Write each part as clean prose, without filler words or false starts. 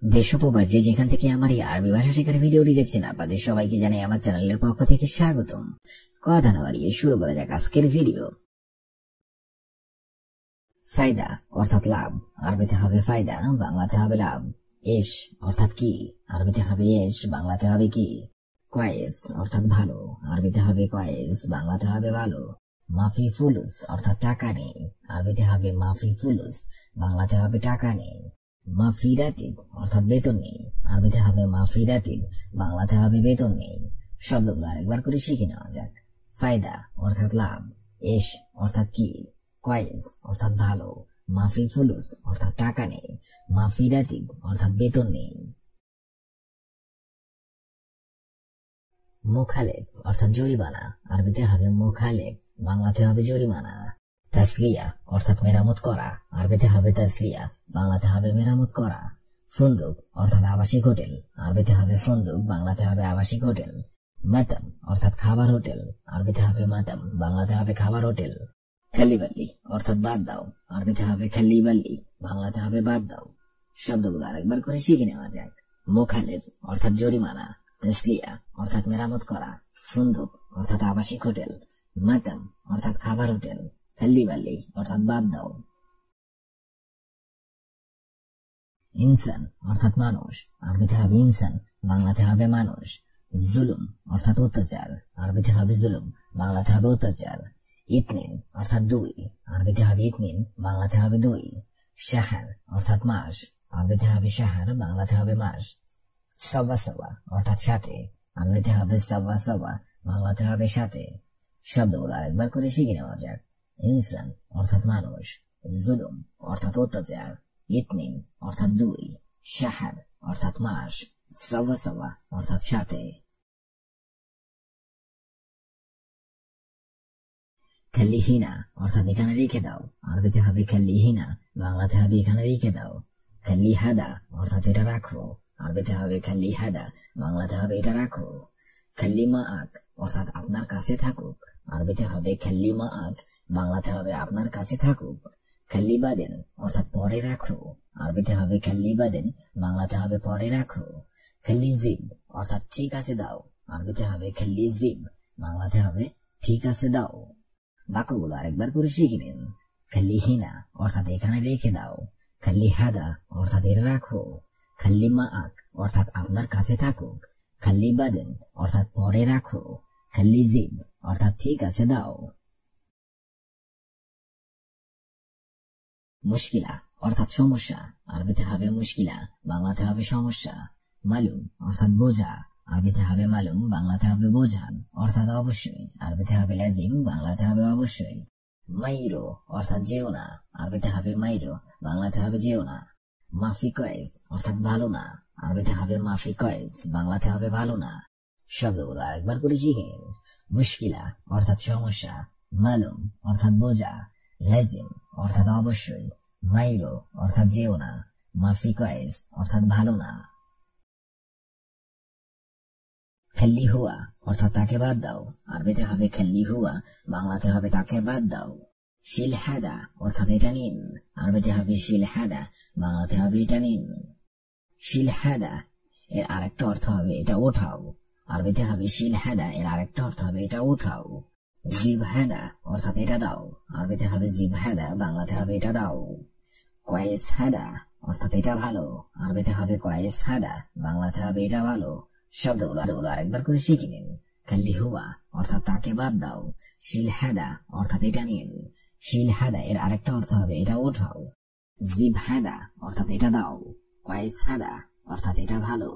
দেশ ও প্রবাস যে যেখান থেকে আমার এই আরবি ভাষা শেখার ভিডিওটি দেখছেন আপনাদের সবাইকে জানাই আমার চ্যানেলের পক্ষ থেকে স্বাগতম। কথা না বাড়িয়ে শুরু করা যাক আজকের ভিডিও। ফায়দা অর্থাৎ লাভ, আরবিতে হবে ফায়দা, বাংলাতে হবে লাভ। এশ অর্থাৎ কি, আরবিতে হবে এশ, বাংলাতে হবে কি। কয়েস অর্থাৎ ভালো, আরবিতে হবে কয়েস, বাংলাতে হবে ভালো। মাফি ফুলুস অর্থাৎ টাকা নেই, আরবিতে হবে মাফি ফুলুস, বাংলাতে হবে টাকা নেই। মাফি রাতিব অর্থাৎ বেতন নেই, আরবিতে হবে মাফি রাতিব, বাংলাতে হবে বেতন নেই। শব্দগুলো আরেকবার করে শিখে নেওয়া যাক। ফায়দা অর্থাৎ লাভ, এশ অর্থাৎ কি, কয়েস অর্থাৎ ভালো, মাফি ফুলুস অর্থাৎ টাকা নেই, মাফি রাতিব অর্থাৎ বেতন নেই। মুখালেফ অর্থাৎ জরিমানা, আরবিতে হবে মুখালেফ, বাংলাতে হবে জরিমানা। তাসলিয়া অর্থাৎ মেরামত করা, আরবিতে হবে তাসলিয়া, বাংলাতে হবে মেরামত করা। ফুন্দুক অর্থাৎ আবাসিক হোটেল, আরবিতে হবে ফুন্দুক, বাংলাতে হবে আবাসিক হোটেল। মাতাম অর্থাৎ খাবার হোটেল, আরবিতে হবে মাতাম, বাংলাতে হবে খাবার হোটেল। খালিবাল্লি অর্থাৎ বাদ দাও, আরবিতে হবে খালিবাল্লি, বাংলাতে হবে বাদ দাও। শব্দগুলো আরেকবার করে শিখে নেওয়া যাক। মুখালেফ অর্থাৎ জরিমানা, তাসলিয়া অর্থাৎ মেরামত করা, ফুন্দুক অর্থাৎ আবাসিক হোটেল, মাতাম অর্থাৎ খাবার হোটেল, খালিবাল্লি অর্থাৎ বাদ দাও। ইনসান অর্থাৎ মানুষ, আরবিতে হবে ইনসান, বাংলাতে হবে মানুষ। জুলুম অর্থাৎ অত্যাচার, আরবিতে হবে জুলুম, বাংলাতে হবে অত্যাচার। ইতনিন অর্থাৎ দুই, আরবিতে হবে ইতনিন, বাংলাতে হবে দুই। শাহার অর্থাৎ মাস, আরবিতে হবে শাহার, বাংলাতে হবে মাস। সবা সবা অর্থাৎ সাথে, আরবিতে হবে সবা সবা, বাংলাতে হবে সাথে। শব্দগুলো আরেকবার করে শিখে নেওয়া যাক। ইনসান অর্থাৎ মানুষ, জুলুম অর্থাৎ অত্যাচার, ইতনিন অর্থাৎ দুই, শাহার অর্থাৎ মাস, সবা সবা অর্থাৎ সাথে। খালিহিনা অর্থাৎ এখানে রেখে দাও, আরবিতে হবে খালিহিনা, বাংলাতে হবে এখানে রেখে দাও। খালিহাদা অর্থাৎ এটা রাখো, আরবিতে হবে খালিহাদা, বাংলাতে হবে এটা রাখো। খালিমা আক অর্থাৎ আপনার কাছে থাকুক, আরবিতে হবে খালিমা আক, বাংলাতে হবে আপনার কাছে থাকুক। খালিবাদেন অর্থাৎ পরে রাখো, আরবিতে হবে খালিবাদেন, বাংলাতে হবে পরে রাখো। খালিজিব অর্থাৎ ঠিক আছে দাও, আরবিতে হবে খালিজিব, বাংলাতে হবে ঠিক আছে দাও। বাক্যগুলো আরেকবার করে শিখে নিন। খালিহিনা অর্থাৎ এখানে রেখে দাও, খালিহাদা অর্থাৎ এটা রাখো, খালিমা আক অর্থাৎ আপনার কাছে থাকুক, খালিবাদেন অর্থাৎ পরে রাখো, খালিজিব অর্থাৎ ঠিক আছে দাও। মুশকিলা অর্থাৎ সমস্যা, আরবিতে হবে মুশকিলা, বাংলাতে হবে সমস্যা। মালুম অর্থাৎ বোঝা, আরবিতে হবে মালুম, বাংলাতে হবে বোঝান অর্থাৎ অবশ্যই, আরবিতে হবে লাজিম, বাংলাতে হবে অবশ্যই। মাইরো অর্থাৎ যেও না, আরবিতে হবে মাইরো, বাংলাতে হবে যেও না। মাফি কয়েস অর্থাৎ ভালো না, আরবিতে হবে মাফি কয়েস, বাংলাতে হবে ভালো না। শব্দগুলো আরেকবার করে শিখে নিন। মুশকিলা অর্থাৎ সমস্যা, মালুম অর্থাৎ বোঝা, লাজিম অর্থাৎ অবশ্যই, মাইরো অর্থাৎ যেও না, মাফি কয়েস অর্থাৎ ভালো না। খাল্লি হুয়া অর্থাৎ তাকে বাদ দাও, আরবিতে হবে খাল্লি হুয়া, বাংলাতে হবে তাকে বাদ দাও। শিলহাদা অর্থাৎ এটা নিন, আরবিতে হবে শিলহাদা, বাংলাতে হবে এটা নিন। শিলহাদা এর আরেকটা অর্থ হবে এটা ওঠাও, আরবিতে হবে শিলহাদা, এর আরেকটা অর্থ হবে এটা ওঠাও। জিবহাদা অর্থাৎ এটা দাও, আরবিতে হবে জিবহাদা, বাংলাতে হবে এটা দাও। কয়েস হাদা অর্থাৎ এটা ভালো, আরবিতে হবে কয়েস হাদা, বাংলাতে হবে এটা ভালো। শব্দগুলো আরেকবার করে শিখে নিন। খাল্লি হুয়া অর্থাৎ তাকে বাদ দাও, শিলহাদা অর্থাৎ এটা নিন, শিলহাদা এর আরেকটা অর্থ হবে এটা ওঠাও। জিবহাদা অর্থাৎ এটা দাও, কয়েস হাদা অর্থাৎ এটা ভালো।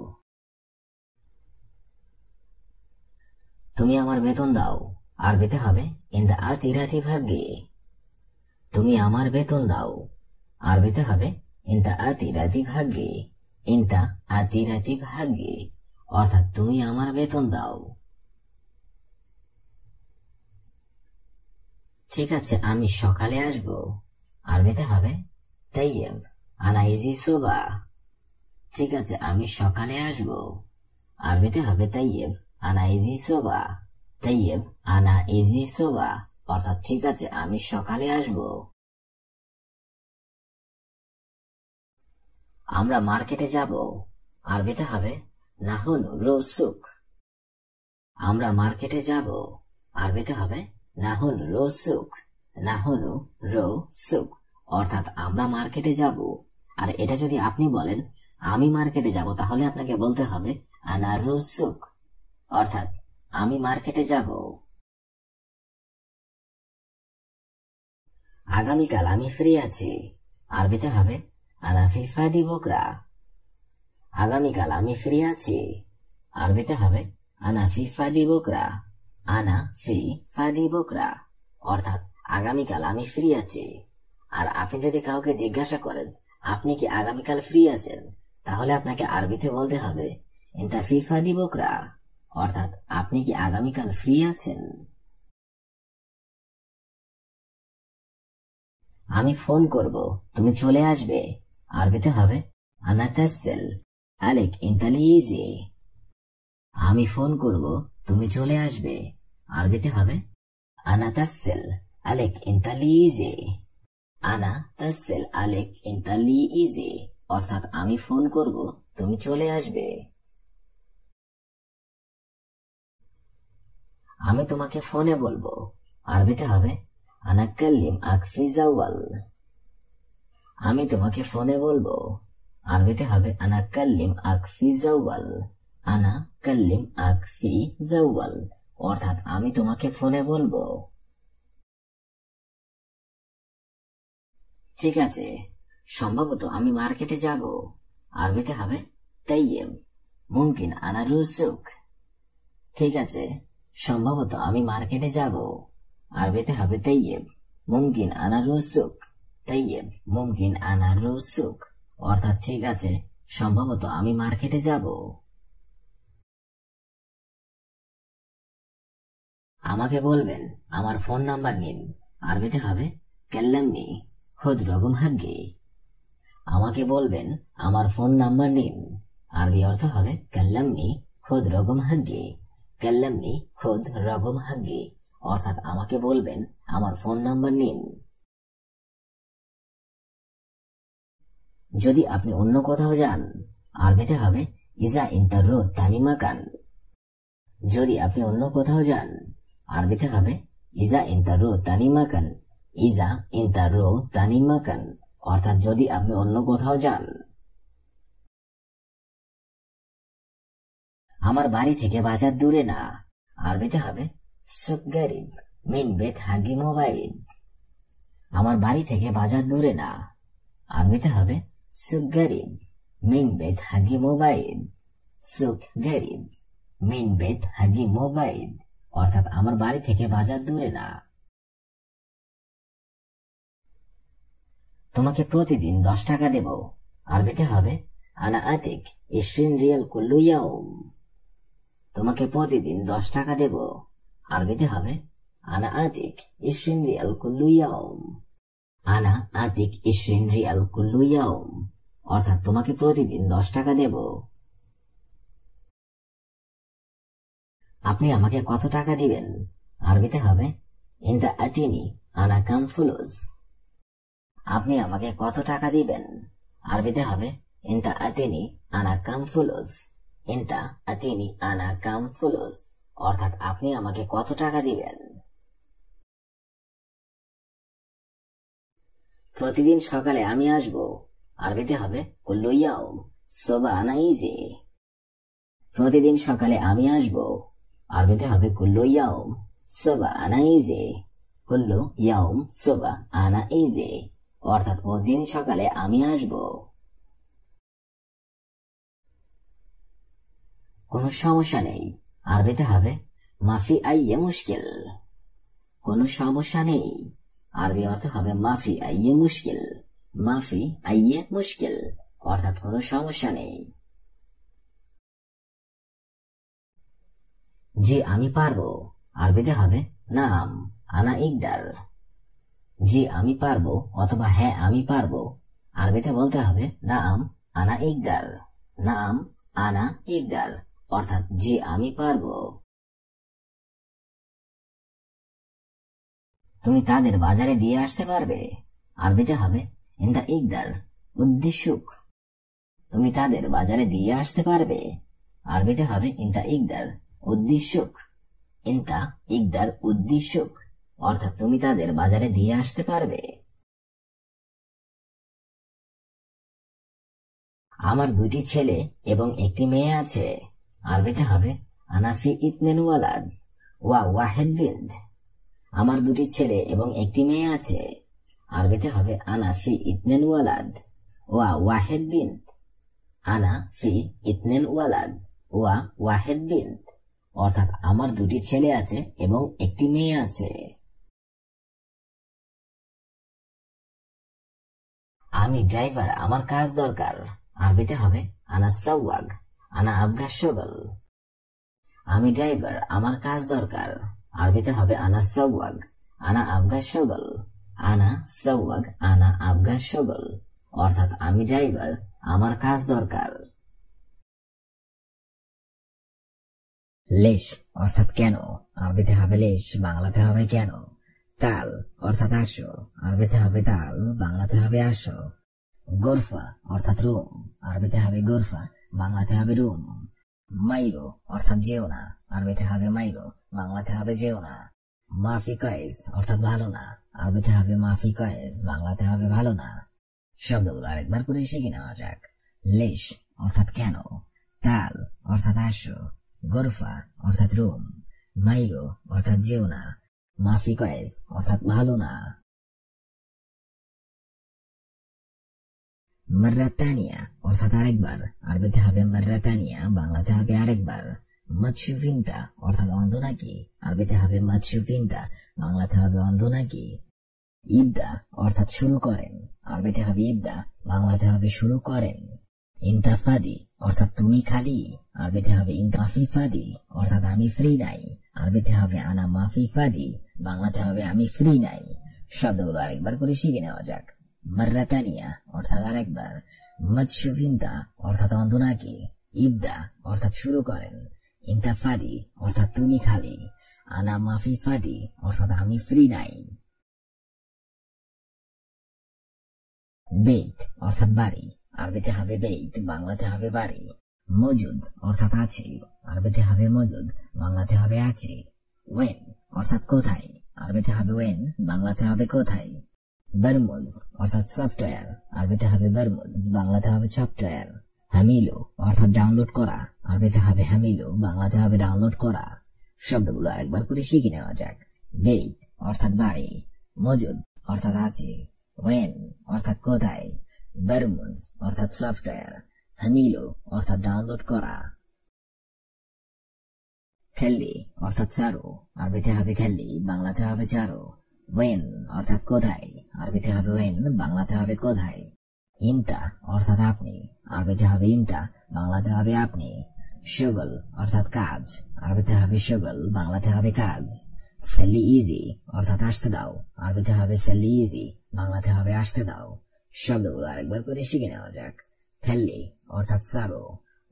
তুমি আমার বেতন দাও, আরবিতে হবে ইনদা আতিরাতি ভাগ্যে। তুমি আমার বেতন দাও, আরবিতে হবে ইনদা আতিরাতি ভাগ্যে, ইনদা আতিরাতি ভাগ্যে অর্থাৎ তুমি আমার বেতন দাও। ঠিক আছে আমি সকালে আসব, আরবিতে হবে তাইয়েব আনা ইজি সোবা। ঠিক আছে আমি সকালে আসব, আরবিতে হবে তাইয়েব আনা ইজি সোবা, তাইয়েব আনা ইজি সোবা অর্থাৎ ঠিক আছে আমি সকালে আসব। আমরা মার্কেটে যাব, আরবিতে হবে নাহনু রোসুক। আমরা মার্কেটে যাব, আরবিতে হবে নাহনু রোসুক। নাহনু রোসুক অর্থাৎ আমরা মার্কেটে যাব। আর এটা যদি আপনি বলেন আমি মার্কেটে যাব, তাহলে আপনাকে বলতে হবে আনা রোসুক, অর্থাৎ আমি মার্কেটে যাব। আগামীকাল আমি ফ্রি আছি, আরবিতে হবে আনা ফি ফাদি বুকরা। আগামীকাল আমি ফ্রি আছি, আরবিতে হবে আনা ফি ফাদি বুকরা। আনা ফি ফাদি বুকরা অর্থাৎ আগামীকাল আমি ফ্রি আছি। আর আপনি যদি কাউকে জিজ্ঞাসা করেন আপনি কি আগামীকাল ফ্রি আছেন, তাহলে আপনাকে আরবিতে বলতে হবে ইনতা ফি ফাদি বুকরা, অর্থাৎ আপনি কি আগামীকাল ফ্রি আছেন। আমি ফোন করব, তুমি চলে আসবে, আরবিতে হবে আনা তাসসিল আলেক ইনতা লিজি। আমি ফোন করব, তুমি চলে আসবে, আরবিতে হবে আনা তাসসিল আলেক ইনতা লিজি। আনা তাসসিল আলেক ইনতা লিজি অর্থাৎ আমি ফোন করব, তুমি চলে আসবে। আমি তোমাকে ফোনে বলবো, আরবিতে হবে আনা কাল্লিম আক ফি জাওয়াল। আমি তোমাকে ফোনে বলবো, আরবিতে হবে আনা কাল্লিম আক ফি জাওয়াল। আনা কাল্লিম আক ফি জাওয়াল অর্থাৎ আমি তোমাকে ফোনে বলবো। ঠিক আছে, সম্ভবত আমি মার্কেটে যাব, আরবিতে হবে তাইয়েব মুমকিন আনা রুসুক। ঠিক আছে, সম্ভবত আমি মার্কেটে যাব, আরবিতে হবে তাইয়েব মুমকিন আনা রুসুক। তাইয়েব মুমকিন আনা রুসুক অর্থাৎ ঠিক আছে, সম্ভবত আমি মার্কেটে যাব। আমাকে বলবেন, আমার ফোন নাম্বার নিন, আরবিতে হবে কাল্লামনি খুদ রকম হাগ্গি। আমাকে বলবেন, আমার ফোন নাম্বার নিন, আরবি অর্থ হবে কাল্লামনি খুদ রকম হাগ্গি। কাল্লামনি খুদ রকম হাগ্গি অর্থাৎ আমাকে বলবেন, আমার ফোন নাম্বার নিন। যদি আপনি অন্য কোথাও যান, আরবিতে হবে ইজা ইন্তারো তানিমাকান। যদি আপনি অন্য কোথাও যান, আরবিতে হবে ইজা ইন্তারো তানিমাকান। ইজা ইন্তারো তানিমাকান অর্থাৎ যদি আপনি অন্য কোথাও যান। আমার বাড়ি থেকে বাজার দূরে না, আরবিতে হবে সুক গরিব মিন বেত হাগি মোবাইল। আমার বাড়ি থেকে বাজার দূরে না, আরবিতে হবে সুক গরিব মিন বেত হাগি মোবাইল। সুক গরিব মিন বেত হাগি মোবাইল অর্থাৎ আমার বাড়ি থেকে বাজার দূরে না। তোমাকে প্রতিদিন 10 টাকা দেব, আরবিতে হবে আনা আতিক 20 রিয়াল কুল্লু ইয়াউম। তোমাকে প্রতিদিন 10 টাকা দেব, আরবিতে হবে আনা আতিক 20 রিয়াল কুল্লু ইয়াউম। আনা আতিক 20 রিয়াল কুল্লু ইয়াউম অর্থাৎ তোমাকে প্রতিদিন 10 টাকা দেব। আপনি আমাকে কত টাকা দিবেন, আরবিতে হবে ইনতা আতিনি আনা কাম ফুলুস। আপনি আমাকে কত টাকা দিবেন, আরবিতে হবে ইনতা আতিনি আনা কাম ফুলুস। ইনতা আতিনি আনা কাম ফুলুস অর্থাৎ আপনি আমাকে কত টাকা দিবেন। প্রতিদিন সকালে আমি আসব, আরবিতে হবে কুল্লু ইয়াউম সোবা আনা ইজি। প্রতিদিন সকালে আমি আসব, আরবিতে হবে কুল্লু ইয়াউম সোবা আনা ইজি। কুল্লু ইয়াউম সোবা আনা ইজি অর্থাৎ প্রতিদিন সকালে আমি আসব। কোনো সমস্যা নেই, আরবিতে হবে মাফি আইয়ে মুশকিল। কোনো সমস্যা নেই, আরবি অর্থ হবে মাফি আইয়ে মুশকিল। মাফি আইয়ে মুশকিল অর্থাৎ কোনো সমস্যা নেই। জি আমি পারবো, আরবিতে হবে নাম আনা ইকদার। জি আমি পারবো অথবা হ্যাঁ আমি পারবো, আরবিতে বলতে হবে নাম আনা ইকদার। নাম আনা ইকদার অর্থাৎ জি আমি পারবো। তুমি তাদের বাজারে দিয়ে আসতে পারবে, আরবিতে হবে ইনতা ইকদার উদ্দিশুক। তুমি তাদের বাজারে দিয়ে আসতে পারবে। আরবিতে হবে ইনতা ইকদার উদ্দিশুক। ইনতা ইকদার উদ্দিশুক অর্থাৎ তুমি তাদের বাজারে দিয়ে আসতে পারবে। আমার 2টি ছেলে এবং একটি মেয়ে আছে। আরবিতে হবে আনা ফি ইতনেন ওয়ালাদ ওয়া ওয়াহিদ বিনত। আমার 2টি ছেলে এবং একটি মেয়ে আছে। আরবিতে হবে আনা ফি ইতনেন ওয়ালাদ ওয়া ওয়াহিদ বিনত। আনা ফি ইতনেন ওয়ালাদ ওয়া ওয়াহিদ বিনত অর্থাৎ আমার 2টি ছেলে আছে এবং একটি মেয়ে আছে। আমি ড্রাইভার, আমার কাজ দরকার। আরবিতে হবে আনা সাওয়াগ আনা আবগা শুগল। আমি ড্রাইভার, আমার কাজ দরকার। আরবিতে হবে আনা সাওয়াগ আনা আবগা শুগল। আনা সাওয়াগ আনা আবগা শুগল অর্থাৎ আমি ড্রাইভার, আমার কাজ দরকার। লেশ অর্থাৎ কেন। আরবিতে হবে লেশ, বাংলাতে হবে কেন। তাল অর্থাৎ আসো। আরবিতে হবে তাল, বাংলাতে হবে আসো। গোরফা অর্থাৎ রুম। আরবিতে হবে গোরফা, বাংলাতে হবে রুম। মাইরো অর্থাৎ যেও না। আরবিতে হবে মাইরো, বাংলাতে হবে যেও না। মাফি কয়েস অর্থাৎ ভালো না। আরবিতে হবে মাফি কয়েস, বাংলাতে হবে ভালো না। শব্দগুলো আরেকবার করে শিখে নেওয়া যাক। লেশ অর্থাৎ কেন। তাল অর্থাৎ আসো। গোরফা অর্থাৎ রুম। মাইরো অর্থাৎ যেও না। মাফি কয়েস অর্থাৎ ভালো না। মাররাতানিয়া অর্থাৎ আরেকবার। আরবিতে হবে মাররাতানিয়া, বাংলাতে হবে আরেকবার। মাতসুফিনতা অর্থাৎ অন্ধ নাকি। আরবিতে হবে মাতসুফিনতা, বাংলাতে হবে অন্ধ নাকি। ইবদা অর্থাৎ শুরু করেন। আরবিতে হবে ইবদা, বাংলাতে হবে শুরু করেন। ইনতাফাদি অর্থাৎ তুমি খালি। আরবিতে হবে ইনতাফি ফাদি অর্থাৎ আমি ফ্রি নাই। আরবিতে হবে আনা মাফি ফাদি, বাংলাতে হবে আমি ফ্রি নাই। শব্দগুলো আরেকবার করে শিখে নেওয়া যাক। মাররাতানিয়া অর্থাৎ আরেকবার। মাতসুফিনতা অর্থাৎ অন্ধ নাকি। ইবদা অর্থাৎ শুরু করেন। ইনতাফাদি অর্থাৎ তুমি খালি। আনা মাফি ফাদি অর্থাৎ আমি ফ্রি নাই। বেইত অর্থাৎ বাড়ি। আরবিতে হবে বেইত, বাংলাতে হবে বাড়ি। মজুদ অর্থাৎ আছে। আরবিতে হবে মজুদ, বাংলাতে হবে আছে। ওয়েন অর্থাৎ কোথায়। আরবিতে হবে ওয়েন, বাংলাতে হবে কোথায়। বারমুজ অর্থাৎ সফটওয়্যার। আরবিতে হবে বারমুজ, বাংলাতে হবে সফটওয়্যার। হামিলো অর্থাৎ ডাউনলোড করা। আরবিতে হবে হামিলো, বাংলাতে হবে ডাউনলোড করা। শব্দগুলো আরেকবার করে শিখে নেওয়া যাক। বেইত অর্থাৎ বাড়ি। মজুদ অর্থাৎ আছে। ওয়েন অর্থাৎ কোথায়। বারমুজ অর্থাৎ সফটওয়্যার। হামিলো অর্থাৎ ডাউনলোড করা। খেললি অর্থাৎ চারো। আরবিতে হবে খেললি, বাংলাতে হবে চারো। ওয়েন অর্থাৎ কোথায়। আরবিতে হবে ওয়েন, বাংলাতে হবে কোথায়। ইনতা অর্থাৎ আপনি। আরবিতে হবে ইনতা, বাংলাতে হবে আপনি। শুগল অর্থাৎ কাজ। আরবিতে হবে শুগল, বাংলাতে হবে কাজ। সেলি ইজি অর্থাৎ আসতে দাও। আরবিতে হবে সেলি ইজি, বাংলাতে হবে আসতে দাও। শব্দগুলো আরেকবার করে শিখে নেওয়া যাক। খেললি অর্থাৎ চারো।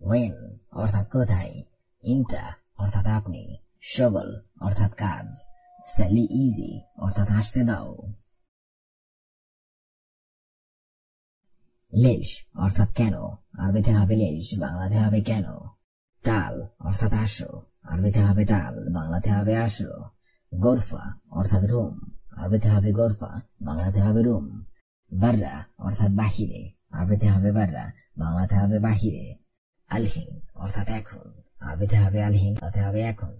ওয়েন অর্থাৎ কোথায়। ইনতা অর্থাৎ আপনি। শুগল অর্থাৎ কাজ। সেলি ইজি অর্থাৎ আসতে দাও। লেশ অর্থাৎ কেন। আরবিতে হবে লেশ, বাংলাতে হবে কেন। তাল অর্থাৎ আসো। আরবিতে হবে তাল, বাংলাতে হবে আসো। গোরফা অর্থাৎ রুম। আরবিতে হবে গোরফা, বাংলাতে হবে রুম। বাররা অর্থাৎ বাহিরে। আরবিতে হবে বাররা, বাংলাতে হবে বাহিরে। আলহিন অর্থাৎ এখন। আরবিতে হবে আলহিন, বাংলাতে হবে এখন।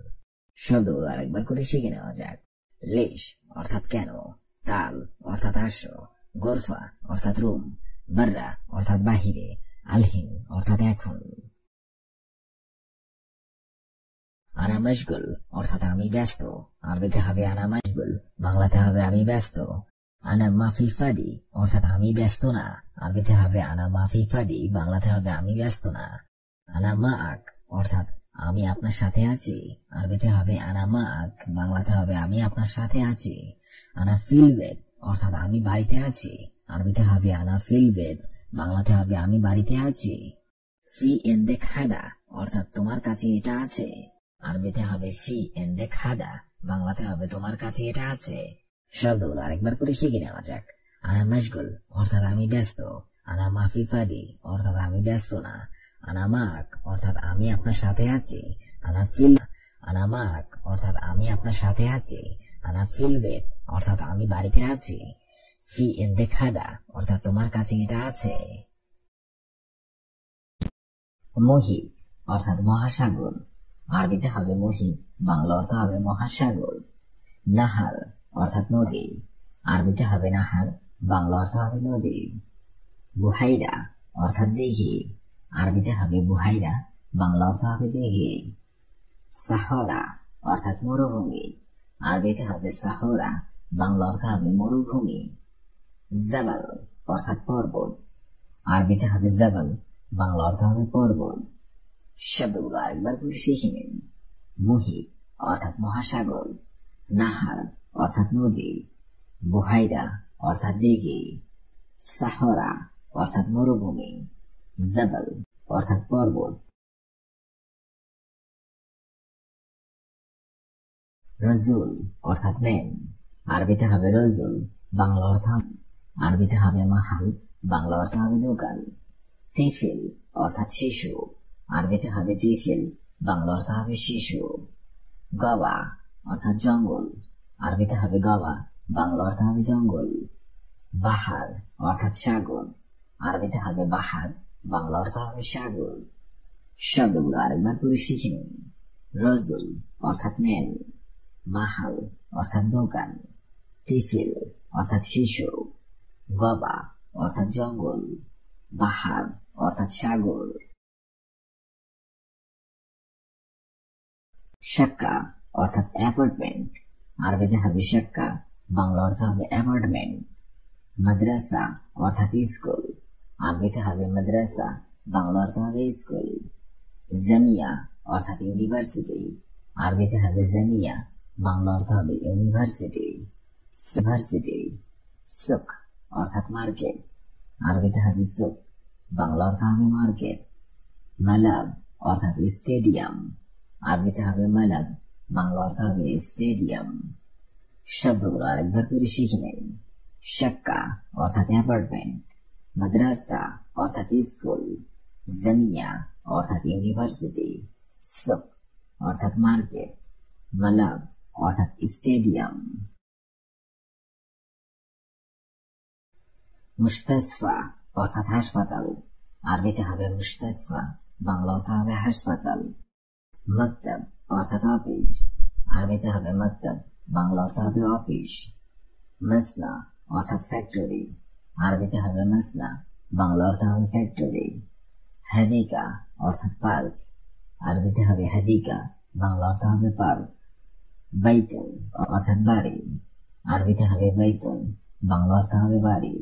শব্দগুলো আরেকবার করে শিখে নেওয়া যাক। লেশ অর্থাৎ কেন। তাল অর্থাৎ আসো। গোরফা অর্থাৎ রুম। বাররা অর্থাৎ বাহিরে। আলহিন অর্থাৎ এখন। আনা মশগুল অর্থাৎ আমি ব্যস্ত। আরবিতে হবে আনা মশগুল, বাংলাতে হবে আমি ব্যস্ত। আনা মাফি ফাদি অর্থাৎ আমি ব্যস্ত না। আরবিতে হবে আনা মাফি ফাদি, বাংলাতে হবে আমি ব্যস্ত না। আনা মাআক অর্থাৎ আমি আপনার সাথে আছি। আরবিতে হবে আনা মাআক, বাংলাতে হবে আমি আপনার সাথে আছি। আনা ফিলবেদ অর্থাৎ আমি বাড়িতে আছি। আরবিতে হবে আনা ফিলবেদ, বাংলাতে হবে আমি বাড়িতে আছি। ফি এন্দেক হাদা অর্থাৎ তোমার কাছে এটা আছে। আরবিতে হবে ফি এন্দেক হাদা, বাংলাতে হবে তোমার কাছে এটা আছে। শব্দগুলো আরেকবার করে শিখে নেওয়া যাক। আনা মশগুল অর্থাৎ আমি ব্যস্ত। আনা মাফি ফাদি অর্থাৎ আমি ব্যস্ত না। আনা মাক অর্থাৎ আমি আপনার সাথে আছি। আনা ফিল আনা মাক অর্থাৎ আমি আপনার সাথে আছি। আনা ফিলবেত অর্থাৎ আমি বাড়িতে আছি। ফি এন্দেক হাদা অর্থাৎ তোমার কাছে এটা আছে। মুহিত অর্থাৎ মহাসাগর, আরবিতে হবে মুহিত, বাংলা অর্থ হবে মহাসাগর। নাহার অর্থাৎ নদী, আরবিতে হবে নাহার, বাংলা অর্থ হবে নদী। বুহাইরা অর্থাৎ দিঘি, আরবিতে হবে বুহাইরা, বাংলা অর্থ হবে দিঘি। সাহরা অর্থাৎ মরুভূমি, আরবিতে হবে সাহরা, বাংলা অর্থ হবে মরুভূমি। জাবাল অর্থাৎ পর্বত, আরবিতে হবে জাবাল, বাংলা অর্থ হবে পর্বত। শব্দগুলো আরেকবার করে শিখে নিন। মুহিত অর্থাৎ মহাসাগর, নাহার অর্থাৎ নদী, বুহাইরা অর্থাৎ দিঘি, সাহরা অর্থাৎ মরুভূমি, জাবাল অর্থাৎ পর্বত। রজুল অর্থাৎ ম্যান, আরবিতে হবে রজুল, বাংলা অর্থ আরবিতে হবে মাহাল, বাংলা অর্থ হবে দোকান। তিফিল অর্থাৎ শিশু, আরবিতে হবে তিফিল, বাংলা অর্থ হবে শিশু। গবা অর্থাৎ জঙ্গল, আরবিতে হবে গবা, বাংলা অর্থ হবে জঙ্গল। বাহার অর্থাৎ সাগর, আরবিতে হবে বাহার, বাংলা অর্থ হবে সাগর। শব্দগুলো আরেকবার করে শিখে নিন। রজুল অর্থাৎ ম্যান, মাহাল অর্থাৎ দোকান, তিফিল অর্থাৎ শিশু, গবা অর্থাৎ জঙ্গল, বাহার অর্থাৎ সাগর। শাক্কা অর্থাৎ অ্যাপার্টমেন্ট, আরবিতে হবে শাক্কা, বাংলা অর্থ হবে অ্যাপার্টমেন্ট। মাদ্রাসা অর্থাৎ স্কুল, আরবিতে হবে মাদ্রাসা, বাংলা অর্থ হবে স্কুল। জামিয়া অর্থাৎ ইউনিভার্সিটি, আরবিতে হবে জামিয়া, বাংলা অর্থ হবে ইউনিভার্সিটি। ইউনিভার্সিটি। সুক অর্থাৎ মার্কেট, আরবিতে হবে সুক, বাংলা অর্থ হবে মার্কেট। মালাব অর্থাৎ স্টেডিয়াম, আরবিতে হবে মালাব, বাংলা অর্থ হবে স্টেডিয়াম। শব্দগুলো আরেকবার করে শিখে নিন। শাক্কা অর্থাৎ অ্যাপার্টমেন্ট, মাদ্রাসা অর্থাৎ স্কুল, জামিয়া অর্থাৎ ইউনিভার্সিটি, সুক অর্থাৎ মার্কেট, মালাব অর্থাৎ স্টেডিয়াম। মুস্তাসফা অর্থাৎ হাসপাতাল, আরবিতে হবে মুস্তাসফা, বাংলা অর্থ হবে হাসপাতাল। মকতব অর্থাৎ অফিস, আরবিতে হবে মকতব, বাংলা অর্থ হবে অফিস। মাসনা অর্থাৎ ফ্যাক্টরি, আরবিতে হবে মাসনা, বাংলা অর্থ হবে ফ্যাক্টরি। হাদিকা অর্থাৎ পার্ক, আরবিতে হবে হাদিকা, বাংলা অর্থ হবে পার্ক। বাইতুন অর্থাৎ বাড়ি, আরবিতে হবে বাইতুন, বাংলা অর্থ হবে বাড়ি।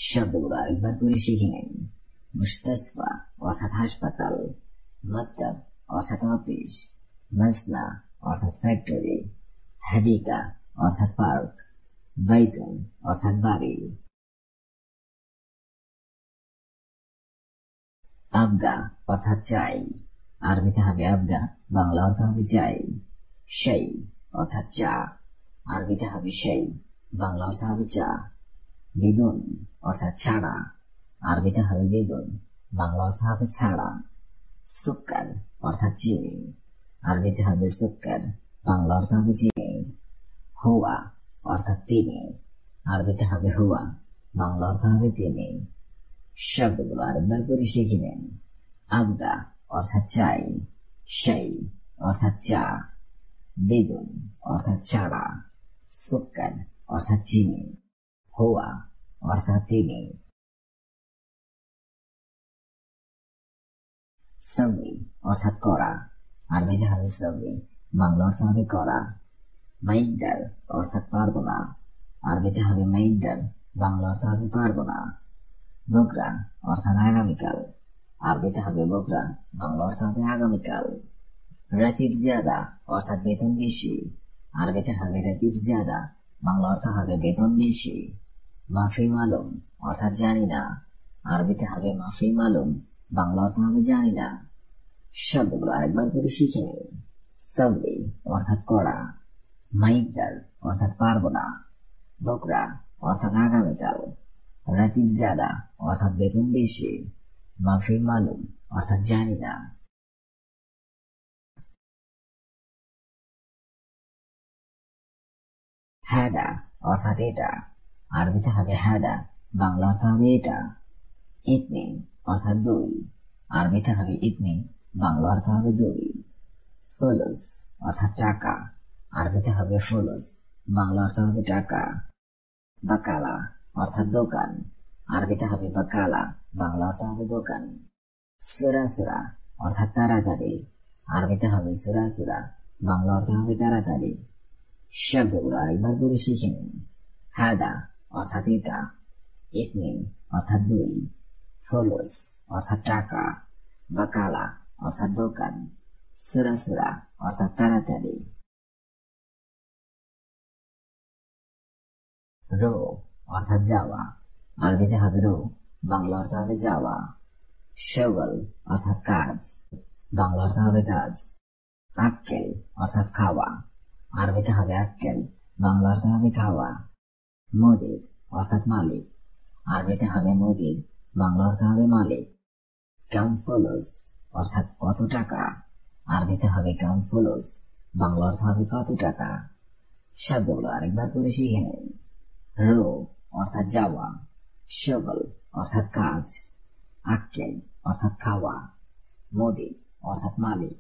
শব্দগুলো আরেকবার করে শিখে নিন। মুস্তাসফা অর্থাৎ হাসপাতাল, মকতব অর্থাৎ অফিস, মাসনা অর্থাৎ ফ্যাক্টরি, হাদিকা অর্থাৎ পার্ক, বাইতুন অর্থাৎ বাড়ি। আবগা অর্থাৎ চাই, আরবিতে হবে আবগা, বাংলা অর্থ হবে চাই। সেই অর্থাৎ চা, আরবিতে হবে সেই, বাংলা অর্থ হবে চা। বেদুন অর্থাৎ ছাড়া, আরবিতে হবে বেদুন, বাংলা অর্থ হবে ছাড়া। সুক্কার অর্থাৎ চিনি, আরবিতে হবে সুক্কার, বাংলা অর্থ হবে চিনি। হুয়া অর্থাৎ তিনি, আরবিতে হবে হুয়া, বাংলা অর্থ হবে তিনি। শব্দগুলো আরেকবার করে শিখে নেন। আবগা অর্থাৎ চাই, সেই অর্থাৎ চা, বেদুন অর্থাৎ ছাড়া, সুক্কার অর্থাৎ চিনি, হুয়া অর্থাৎ তিনি। সাবি অর্থাৎ করা, আরবিতে হবে সাবি, বাংলা অর্থ হবে করা। মাইদার অর্থাৎ পারবো না, আরবিতে হবে মাইদার, বাংলা অর্থ হবে পারবো না। বকরা অর্থাৎ আগামীকাল, আরবিতে হবে বকরা, বাংলা অর্থ হবে আগামীকাল। রাতিব জিয়াদা অর্থাৎ বেতন বেশি, আরবিতে হবে রাতিব জিয়াদা, বাংলা অর্থ হবে বেতন বেশি। মাফি মালুম অর্থাৎ জানি না, আরবিতে হবে মাফি মালুম, বাংলা অর্থ হবে জানি না। শব্দগুলো আরেকবার করে শিখে নিন। সাবি অর্থাৎ করা, মাইদার অর্থাৎ পারবো না, বকরা অর্থাৎ আগামীকাল, রাতিব জাদা অর্থাৎ বেতন বেশি, মাফি মালুম অর্থাৎ জানি না। হাদা অর্থাৎ এটা, আরবিতে হবে হাদা, বাংলা অর্থ হবে এটা। ইতনিন অর্থাৎ দুই, আরবিতে হবে ইতনিন, বাংলা অর্থ হবে দুই। ফুলুস অর্থাৎ টাকা, আরবিতে হবে ফুলুস, বাংলা অর্থ হবে টাকা। বাকালা অর্থাৎ দোকান, আরবিতে হবে বাকালা, বাংলা অর্থ হবে দোকান। সুরাসুরা অর্থাৎ তাড়াতাড়ি, আরবিতে হবে সুরাসুরা, বাংলা অর্থ হবে তাড়াতাড়ি। শব্দগুলো আরেকবার করে শিখে নিন। হাদা অর্থাৎ এটা, ইতনিন অর্থাৎ দুই, ফুলুস অর্থাৎ টাকা, বাকালা অর্থাৎ দোকান, সুরাসুরা অর্থাৎ তাড়াতাড়ি। রো অর্থাৎ যাওয়া, আরবিতে হবে রো, বাংলা অর্থ হবে যাওয়া। শগল অর্থাৎ কাজ, বাংলা অর্থ হবে কাজ। আক্কেল অর্থাৎ খাওয়া, আরবিতে হবে আক্কেল, বাংলা অর্থ হবে খাওয়া। মুদির অর্থাৎ মালিক, আরবিতে হবে মুদির, বাংলা অর্থ হবে মালিক। কাম ফুলুস অর্থাৎ কত টাকা, আরবিতে হবে কাম ফুলুস, বাংলা অর্থ হবে কত টাকা। শব্দগুলো আরেকবার করে শিখে নিন। রো অর্থাৎ যাওয়া, শগল অর্থাৎ কাজ, আক্কেল অর্থাৎ খাওয়া, মুদির অর্থাৎ মালিক,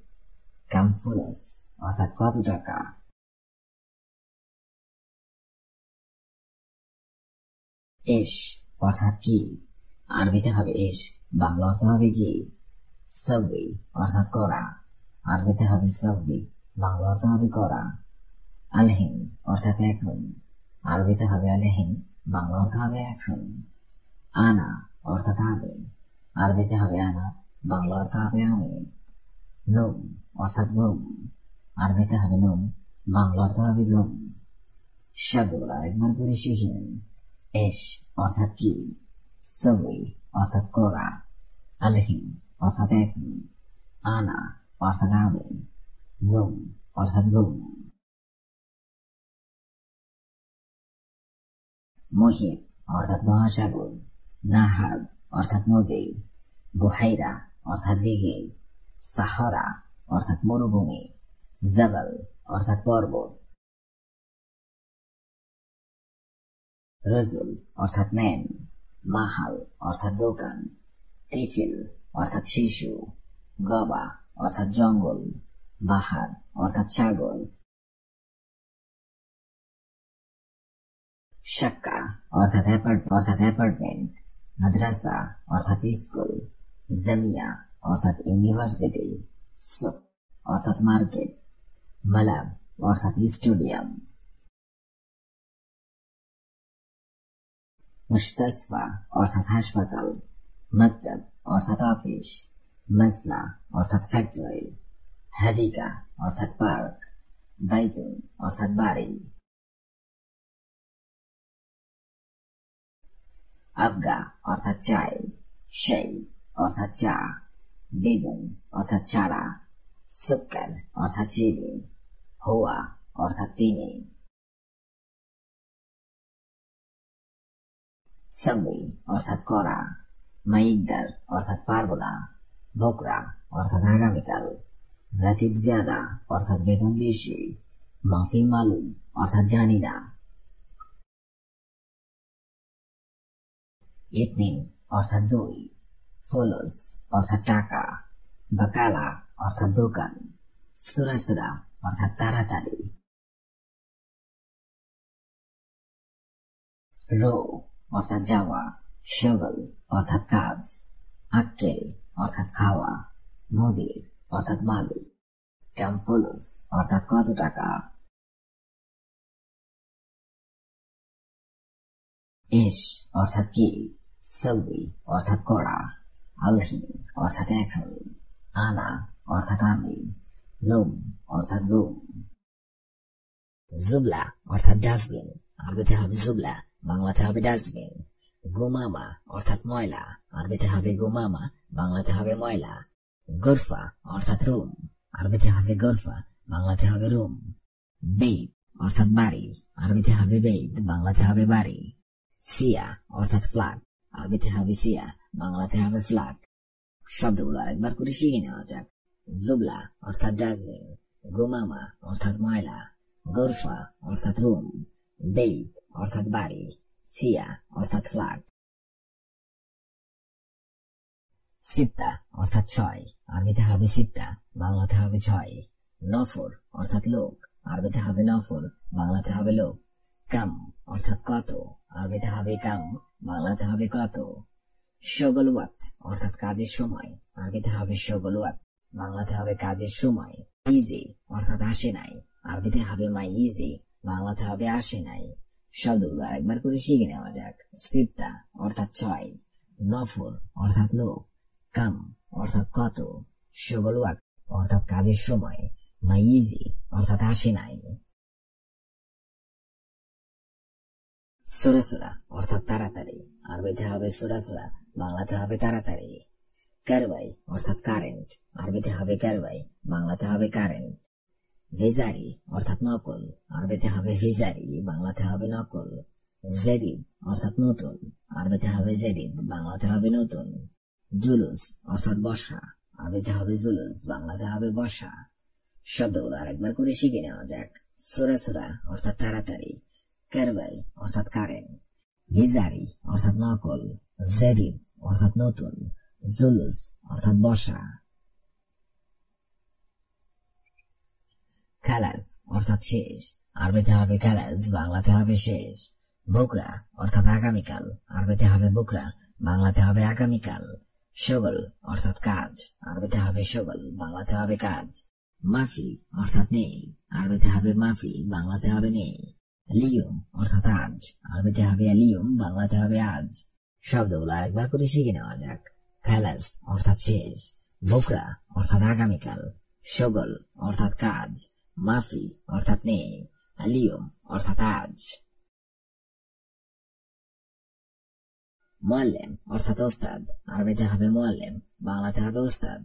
কাম ফুলুস অর্থাৎ কত টাকা। ইশ অর্থাৎ কি, আরবিতে হবে ইশ, বাংলা অর্থ হবে কি। সবরি অর্থাৎ করা, আরবিতে হবে সবরি, বাংলা অর্থ হবে করা। আলহিন অর্থাৎ এখন, আরবিতে হবে আলহিন, বাংলা অর্থ হবে এখন। আনা অর্থাৎ আমি, আরবিতে হবে আনা, বাংলা অর্থ হবে আমি। নুম অর্থাৎ ঘুম, আরবিতে হবে নুম, বাংলা অর্থ হবে ঘুম। শব্দগুলো আরেকবার করে শিখে নিন। এশ অর্থাৎ কি, সবরি অর্থাৎ করা, আলহিন অর্থাৎ এখন, আনা অর্থাৎ আমি, নুম অর্থাৎ ঘুম। মুহিত অর্থাৎ মহাসাগর, নাহার অর্থাৎ নদী, বুহাইরা অর্থাৎ দিঘি, সাহারা অর্থাৎ মরুভূমি, জাবাল অর্থাৎ পর্বত। রজুল অর্থাৎ ম্যান, মাহাল অর্থাৎ দোকান, তিফিল অর্থাৎ শিশু, গবা অর্থাৎ জঙ্গল, বাহার অর্থাৎ সাগর। শাক্কা অর্থাৎ অ্যাপার্টমেন্ট, মাদ্রাসা অর্থাৎ স্কুল, জামিয়া অর্থাৎ ইউনিভার্সিটি, সুক অর্থাৎ মার্কেট, মালাব অর্থাৎ স্টেডিয়াম। মুস্তাসফা অর্থাৎ হাসপাতাল, মকতব অর্থাৎ অফিস, মসনা অর্থাৎ ফ্যাক্টরি, হাদিকা অর্থাৎ পার্ক, বাইতুন অর্থাৎ বাড়ি। আবগা অর্থাৎ চাই, সেই অর্থাৎ চা, বেগুন অর্থাৎ চারা, সুক্কার অর্থাৎ চিনি, হুয়া অর্থাৎ তিনি। সাবই অর্থাৎ করা, মাইকদার অর্থাৎ পারবো না, বকরা অর্থাৎ আগামীকাল, রাতিব জিয়াদা অর্থাৎ বেতন বেশি, মাফি মালুম অর্থাৎ জানি না। ইতনিন অর্থাৎ দুই, ফুলুস অর্থাৎ টাকা, বাকালা অর্থাৎ দোকান, সুরাসুরা অর্থাৎ তাড়াতাড়ি। রো অর্থাৎ যাওয়া, শগল অর্থাৎ কাজ, আক্কেল অর্থাৎ খাওয়া, মুদির অর্থাৎ মালিক, কাম ফুলুস অর্থাৎ কত টাকা। ইশ অর্থাৎ কি, সবরি অর্থাৎ করা, আলহিন অর্থাৎ এখন, আনা অর্থাৎ আমি, লুম অর্থাৎ গুম। জুবলা অর্থাৎ ডাস্টবিন, আরবিতে হবে জুবলা, বাংলাতে হবে ডাস্টবিন। গুমামা অর্থাৎ ময়লা, আরবিতে হবে গুমামা, বাংলাতে হবে ময়লা। গরফা অর্থাৎ রুম, আরবিতে হবে গরফা, বাংলাতে হবে রুম। বেদ অর্থাৎ বাড়ি, আরবিতে হবে বেদ, বাংলাতে হবে বাড়ি। সিয়া অর্থাৎ ফ্ল্যাট, আরবিতে হবে সিয়া, বাংলাতে হবে ফ্ল্যাট। শব্দগুলো আরেকবার করে শিখে নেওয়া যাক। জুবলা অর্থাৎ ডাস্টবিন, গুমামা অর্থাৎ ময়লা, গোরফা অর্থাৎ রুম, বেইত অর্থাৎ বাড়ি, সিয়া অর্থাৎ ফ্ল্যাট। সিত্তা অর্থাৎ 6, আরবিতে হবে সিত্তা, বাংলাতে হবে 6। নফর অর্থাৎ লোক, আরবিতে হবে নফর, বাংলাতে হবে লোক। কাম অর্থাৎ কত, আরবিতে হবে কাম, বাংলাতে হবে কত। শগল ওয়াক্ত অর্থাৎ কাজের সময়, আরবিতে হবে শগল ওয়াক্ত, বাংলাতে হবে কাজের সময়। ইজি অর্থাৎ আসে নাই, আরবিতে হবে মাই ইজি, বাংলাতে হবে আসে নাই। শব্দগুলো আরেকবার করে শিখে নেওয়া যাক। সিত্তা অর্থাৎ 6, নফর অর্থাৎ লোক, কাম অর্থাৎ কত, শগল ওয়াক্ত অর্থাৎ কাজের সময়, মাই ইজি অর্থাৎ আসে নাই। সুরাসুরা অর্থাৎ তাড়াতাড়ি, আরবিতে হবে সুরাসুরা, বাংলাতে হবে তাড়াতাড়ি। কারবাই অর্থাৎ কারেন্ট, আরবিতে হবে কারবাই, বাংলাতে হবে কারেন্ট। ভিজারি অর্থাৎ নকল, আরবিতে হবে ভিজারি, বাংলাতে হবে নকল। জেরিদ অর্থাৎ নতুন, আরবিতে হবে জেরিদ, বাংলাতে হবে নতুন। জুলুস অর্থাৎ বসা, আরবিতে হবে জুলুস, বাংলাতে হবে বসা। শব্দগুলো আরেকবার করে শিখে নেওয়া যাক। সুরাসুরা অর্থাৎ তাড়াতাড়ি, কারবাই অর্থাৎ কারেন্ট, ভিজারি অর্থাৎ নকল, জেরিদ অর্থাৎ নতুন, জুলুস অর্থাৎ বসা। খালাস অর্থাৎ শেষ, আরবিতে হবে খালাস, বাংলাতে হবে শেষ। বুকরা অর্থাৎ আগামীকাল, আরবিতে হবে বুকরা, বাংলাতে হবে আগামীকাল। শগল অর্থাৎ কাজ, আরবিতে হবে শগল, বাংলাতে হবে কাজ। মাফি অর্থাৎ নেই, আরবিতে হবে মাফি, বাংলাতে হবে নেই। লিয়ম অর্থাৎ আজ, আরবিতে হবে লিয়ম, বাংলাতে হবে আজ। শব্দগুলো আরেকবার করে শিখে নেওয়া যাক। খালাস অর্থাৎ শেষ, বুকরা অর্থাৎ আগামীকাল, শগল অর্থাৎ কাজ, মাফি অর্থাৎ নেই, লিয়ম অর্থাৎ আজ। মুআল্লিম অর্থাৎ ওস্তাদ, আরবিতে হবে মুআল্লিম, বাংলাতে হবে ওস্তাদ।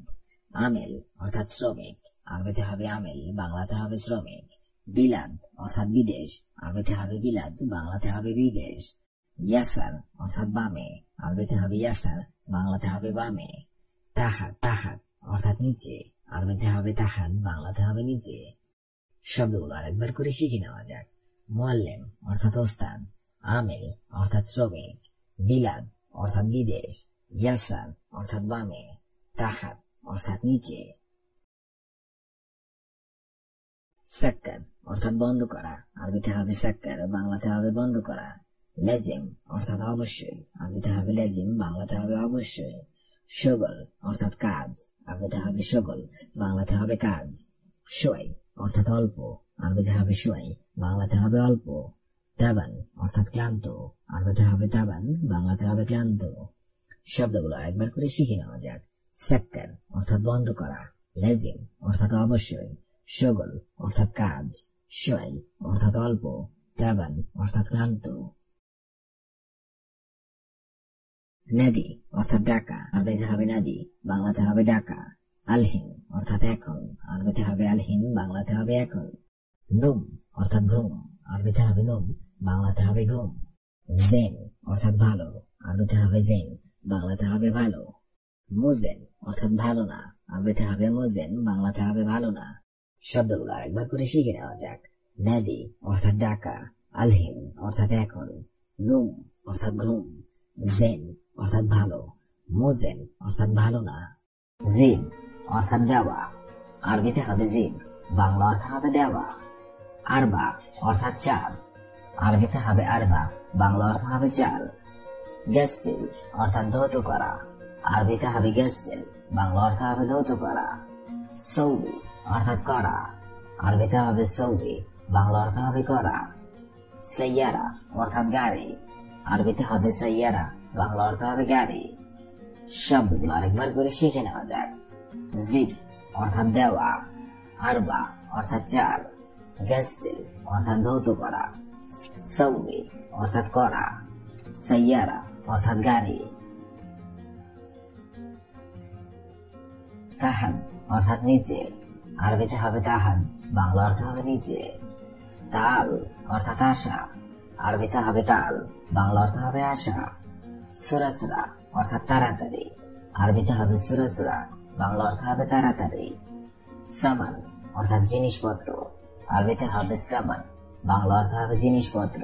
আমেল অর্থাৎ শ্রমিক, আরবিতে হবে আমেল, বাংলাতে হবে শ্রমিক। বিলাদ অর্থাৎ বিদেশ, আরবিতে হবে বিলাদ, বাংলাতে হবে বিদেশ। ইয়াসার অর্থাৎ বামে, আরবিতে হবে ইয়াসার, বাংলাতে হবে বামে। তাহাত তাহাত অর্থাৎ নিচে, আরবিতে হবে তাহাত, বাংলাতে হবে নিচে। শব্দগুলো আরেকবার করে শিখে নেওয়া যাক। মুআল্লিম অর্থাৎ ওস্তাদ, আমেল অর্থাৎ শ্রমিক, বিলাদ অর্থাৎ বিদেশ, ইয়াসার অর্থাৎ বামে, তাহাত অর্থাৎ নিচে। সাক্কার অর্থাৎ বন্ধ করা, আরবিতে হবে সাক্কার, বাংলাতে হবে বন্ধ করা। লেজিম অর্থাৎ অবশ্যই, আরবিতে হবে লেজিম, বাংলাতে হবে অবশ্যই। শগল অর্থাৎ কাজ, আরবিতে হবে শগল, বাংলাতে হবে কাজ। শোয়াই অর্থাৎ অল্প, আরবিতে হবে শোয়াই, বাংলাতে হবে অল্প। তাবান অর্থাৎ ক্লান্ত, আরবিতে হবে তাবান, বাংলাতে হবে ক্লান্ত। শব্দগুলো আরেকবার করে শিখে নেওয়া যাক। সাক্কার অর্থাৎ বন্ধ করা, লেজিম অর্থাৎ অবশ্যই, শগল অর্থাৎ কাজ, শোয়াই অর্থাৎ অল্প, তাবান অর্থাৎ ক্লান্ত। নাদি অর্থাৎ ডাকা, আরবিতে হবে নাদি, বাংলাতে হবে ডাকা। আলহিন অর্থাৎ এখন, আরবিতে হবে আলহিন, বাংলাতে হবে এখন। নুম অর্থাৎ ঘুম, আরবিতে হবে নুম, বাংলাতে হবে ঘুম। জেন অর্থাৎ ভালো, আরবিতে হবে জেন, বাংলাতে হবে ভালো। মুজেন অর্থাৎ ভালো না, আরবিতে হবে মুজেন, বাংলাতে হবে ভালো না। শব্দগুলো আরেকবার করে শিখে নেওয়া যাক। নাদি অর্থাৎ ডাকা, আলহিন অর্থাৎ এখন, নুম অর্থাৎ ঘুম, জেন অর্থাৎ ভালো, মুজেন অর্থাৎ ভালো না। জিব অর্থাৎ দেওয়া, আরবিতে হবে জিব, বাংলা অর্থ হবে দেওয়া। আরবা অর্থাৎ চার, আরবিতে হবে আরবা, বাংলা অর্থ হবে চার। গ্যাসিল অর্থাৎ ধৌত করা, আরবিতে হবে গ্যাসিল, বাংলা অর্থ হবে ধৌত করা। সৌবি অর্থাৎ করা, আরবিতে হবে সৌবি, বাংলা অর্থ হবে করা। সাইয়ারা অর্থাৎ গাড়ি, আরবিতে হবে সাইয়ারা, বাংলা অর্থ হবে গাড়ি। শব্দগুলো আরেকবার করে শিখে নেওয়া যাক। জিব অর্থাৎ দেওয়া, আরবা অর্থাৎ চার, গ্যাসিল অর্থাৎ ধৌত করা, সৌবি অর্থাৎ করা, সাইয়ারা অর্থাৎ গাড়ি। তাহাদ অর্থাৎ নিচে, আরবিতে হবে তাহাদ, বাংলা অর্থ হবে নিচে। তাল অর্থাৎ আশা, আরবিতে হবে তাল, বাংলা অর্থ হবে আশা। সুরাসুরা অর্থাৎ তাড়াতাড়ি, আরবিতে হবে সুরাসুরা, বাংলা অর্থ হবে তাড়াতাড়ি। সামান অর্থাৎ জিনিসপত্র, আরবিতে হবে সামান, বাংলা অর্থ হবে জিনিসপত্র।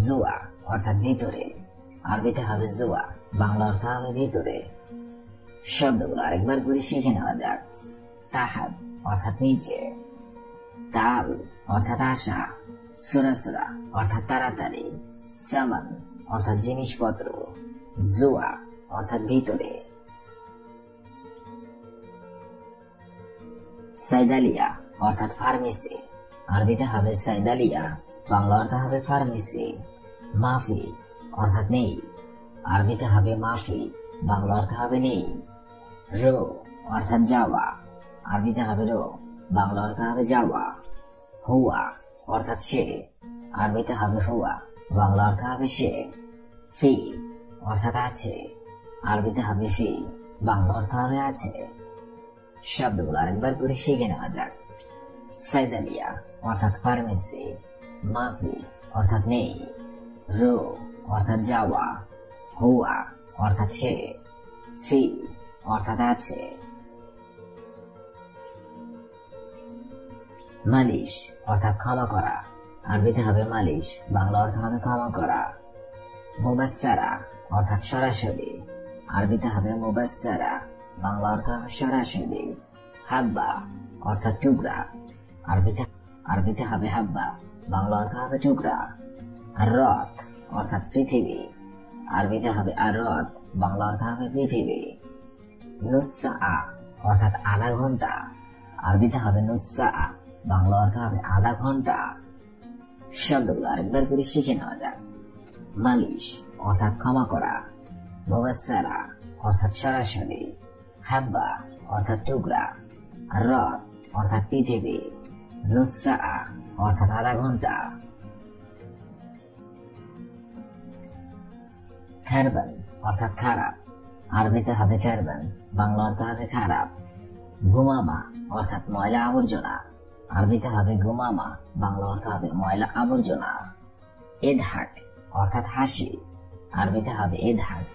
জুয়া অর্থাৎ ভিতরে, আরবিতে হবে জুয়া, বাংলা অর্থ হবে ভিতরে। শব্দগুলো আরেকবার করে শিখে নেওয়া যাক। তাহাত অর্থাৎ নিচে, তাল অর্থাৎ আশা, সুরাসুরা অর্থাৎ তাড়াতাড়ি, সামান অর্থাৎ জিনিসপত্র, জুয়া অর্থাৎ ভিতরে। সাইদালিয়া অর্থাৎ ফার্মেসি, আরবিতে হবে সাইদালিয়া, বাংলা অর্থ হবে ফার্মেসি। মাফি অর্থাৎ নেই, আরবিতে হবে মাফি, বাংলা অর্থ হবে নেই। রো অর্থাৎ যাওয়া, আরবিতে হবে রো, বাংলা অর্থ হবে যাওয়া। হুয়া অর্থাৎ সে, আরবিতে হবে হুয়া, বাংলা অর্থ হবে সে। ফি অর্থাৎ আছে, আরবিতে হবে ফি, বাংলা অর্থ হবে আছে। শব্দগুলো আরেকবার করে শিখে নেওয়া যাক। সাইদালিয়া অর্থাৎ ফার্মেসি, মাফি অর্থাৎ নেই, রো অর্থাৎ যাওয়া, হুয়া অর্থাৎ সে, ফি অর্থাৎ আছে। মালিশ অর্থাৎ ক্ষমা করা, আরবিতে হবে মালিশ, বাংলা অর্থ হবে ক্ষমা করা। মুবাসসারা অর্থাৎ সরাসরি, আরবিতে হবে মুবাসসারা, বাংলা অর্থ হবে সরাসরি। হাব্বা অর্থাৎ টুকরা, আরবিতে হবে হাব্বা, বাংলা অর্থ হবে টুকরা। আর রথ অর্থাৎ পৃথিবী, আরবিতে হবে আর রথ, বাংলা অর্থ হবে পৃথিবী। নুসা অর্থাৎ আধা ঘন্টা, আরবিতে হবে নুসা, বাংলা অর্থ হবে আধা ঘন্টা। শব্দগুলো আরেকবার করে শিখে নেওয়া যাক। মালিশ অর্থাৎ ক্ষমা করা, মুবাসসারা অর্থাৎ সরাসরি, হাব্বা অর্থাৎ টুকরা, আর রথ অর্থাৎ পৃথিবী, নুসা অর্থাৎ আধা ঘন্টা। খারবান অর্থাৎ খারাপ, আরবিতে হবে খারবান, বাংলা অর্থ হবে খারাপ। গুমামা অর্থাৎ ময়লা আবর্জনা, আরবিতে হবে গুমামা, বাংলা অর্থ হবে ময়লা আবর্জনা। এদহাক অর্থাৎ হাসি, আরবিতে হবে এদহাক,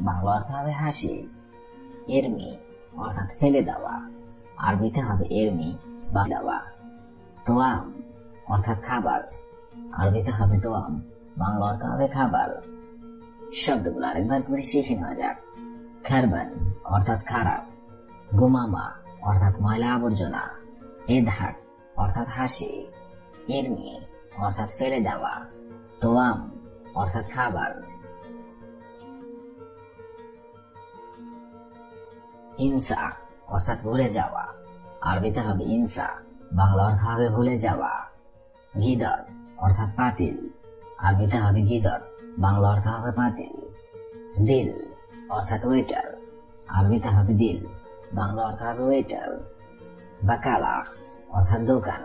বাংলা অর্থ হবে হাসি। এরমি অর্থাৎ ফেলে দেওয়া, আরবিতে হবে এরমি, বাংলা দেওয়া। তোয়াম অর্থাৎ খাবার, আরবিতে হবে তোয়াম, বাংলা অর্থ হবে খাবার। শব্দগুলো আরেকবার করে শিখে নেওয়া যাক। খারবান অর্থাৎ খারাপ, গুমামা অর্থাৎ ময়লা আবর্জনা, এদহাক অর্থাৎ হাসি, এরমি অর্থাৎ ফেলে দেওয়া, তোয়াম অর্থাৎ খাবার। ইনসা অর্থাৎ ভুলে যাওয়া, আরবিতে হবে ইনসা, বাংলা অর্থ হবে ভুলে যাওয়া। গিদর অর্থাৎ পাতিল, আরবিতে হবে গিদর, বাংলা অর্থ হবে পাতিল। দিল অর্থাৎ ওয়েটার, আরবিতে হবে দিল, বাংলা অর্থ হবে ওয়েটার। বাকালা অর্থাৎ দোকান,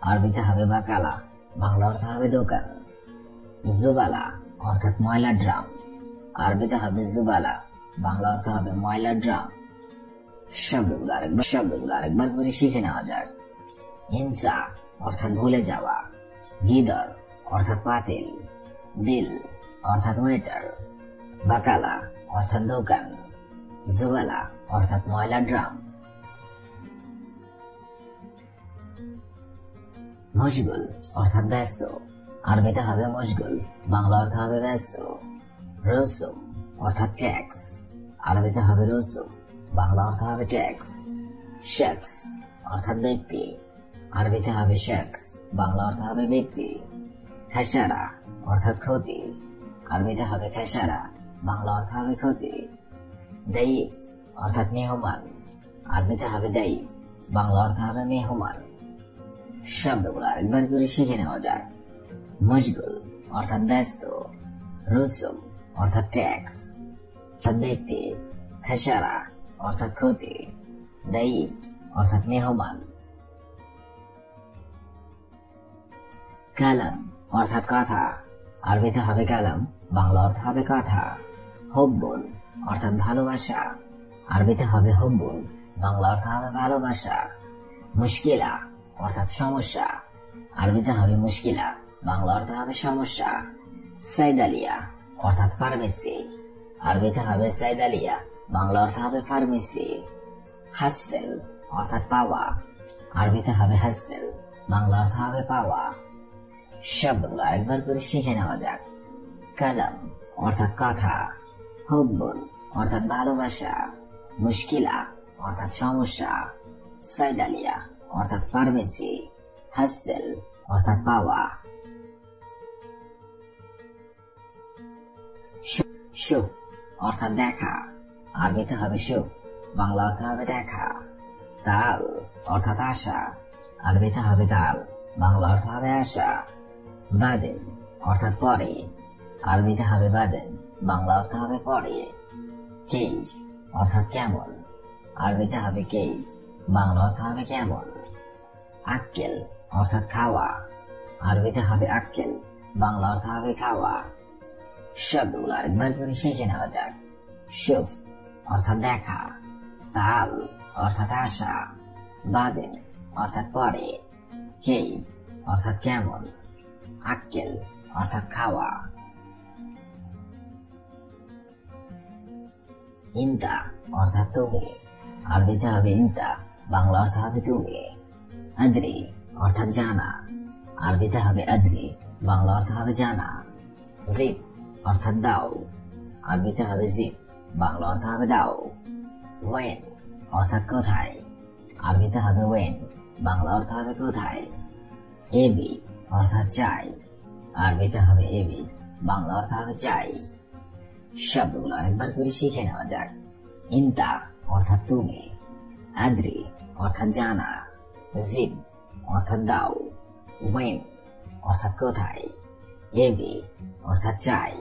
আরবিতে হবে বাকালা, বাংলা অর্থ হবে দোকান। জুবালা অর্থাৎ ময়লা ড্রাম, আরবিতে হবে জুবালা, বাংলা অর্থ হবে ময়লা ড্রাম। শব্দগুলো আরেকবার করে শিখে নেওয়া যাক। ইনসা অর্থাৎ ভুলে যাওয়া, গিদর অর্থাৎ পাতিল, দিল অর্থাৎ ওয়েটার, বাকালা অর্থাৎ দোকান, জুবালা অর্থাৎ ময়লা ড্রাম। মশগুল অর্থাৎ ব্যস্ত, আরবিতে হবে মশগুল, বাংলা অর্থ হবে ব্যস্ত। রসুম অর্থাৎ ট্যাক্স, আরবিতে হবে রসুম, বাংলা অর্থ হবে ট্যাক্স। শখস অর্থাৎ ব্যক্তি, আরবিতে হবে শখস, বাংলা অর্থ হবে ব্যক্তি। খেসারা অর্থাৎ ক্ষতি, আরবিতে হবে খেসারা, বাংলা অর্থ হবে ক্ষতি। দাইফ অর্থাৎ মেহমান, আরবিতে হবে দাইফ, বাংলা অর্থ হবে মেহমান। শব্দগুলো আরেকবার করে শিখে নেওয়া যাক। মশগুল অর্থাৎ ব্যস্ত, রসুম অর্থাৎ ট্যাক্স অর্থাৎ ব্যক্তি, খেসারা অর্থাৎ ক্ষতি, দাইফ অর্থাৎ মেহমান। কালাম অর্থাৎ কথা, আরবিতে হবে কালাম, বাংলা অর্থ হবে কথা। হব্বুন অর্থাৎ ভালোবাসা, আরবিতে হবে হব্বুন, বাংলা অর্থ হবে ভালোবাসা। মুশকিলা অর্থাৎ সমস্যা, আরবিতে হবে মুশকিলা, বাংলা অর্থ হবে সমস্যা। সাইদালিয়া অর্থাৎ ফার্মেসি, আরবিতে হবে সাইদালিয়া, বাংলা অর্থ হবে ফার্মেসি। হাসেল অর্থাৎ পাওয়া, আরবিতে হবে হাসেল, বাংলা অর্থ হবে পাওয়া। শব্দগুলো আরেকবার করে শিখে নেওয়া যাক। কালাম অর্থাৎ কথা, হুব্বুন অর্থাৎ ভালোবাসা, মুশকিলা অর্থাৎ সমস্যা, সাইদালিয়া অর্থাৎ ফার্মেসি, হাসেল অর্থাৎ পাওয়া। শুভ অর্থাৎ দেখা, আরবিতে হবে শুভ, বাংলা অর্থ হবে দেখা। তাল অর্থাৎ আশা, আরবিতে হবে তাল, বাংলা অর্থ হবে আশা। বাদেন অর্থাৎ পরে, আরবিতে হবে বাদেন, বাংলা অর্থ হবে পরে। কেইফ অর্থাৎ কেমন, আরবিতে হবে কেইফ, বাংলা অর্থ হবে কেমন। আক্কেল অর্থাৎ খাওয়া, আরবিতে হবে আক্কেল, বাংলা অর্থ হবে খাওয়া। শব্দগুলো আরেকবার করে শিখে নেওয়া যাক। শুভ অর্থাৎ দেখা, তাল অর্থাৎ আশা, বাদেন অর্থাৎ পরে, কেইফ অর্থাৎ কেমন, আক্কেল অর্থাৎ খাওয়া। ইনতা অর্থাৎ তুমি, আরবিতে হবে ইনতা, বাংলা অর্থ হবে তুমি। আদ্রি অর্থাৎ জানা, আরবিতে হবে আদ্রি, বাংলা অর্থ হবে জানা। জিপ অর্থাৎ দাও, আরবিতে হবে জিপ, বাংলা অর্থ হবে দাও। ওয়েন অর্থাৎ কোথায়, আরবিতে হবে ওয়েন, বাংলা অর্থ হবে কোথায়। এবি অর্থাৎ চাই, আরবিতে হবে এবি, বাংলা অর্থ হবে চাই। শব্দগুলো আরেকবার করে শিখে নেওয়া যাক। ইনতা অর্থাৎ তুমি, আদ্রি অর্থাৎ জানা, জিব অর্থাৎ দাও, ওয়েন অর্থাৎ কোথায়, এবি অর্থাৎ চাই।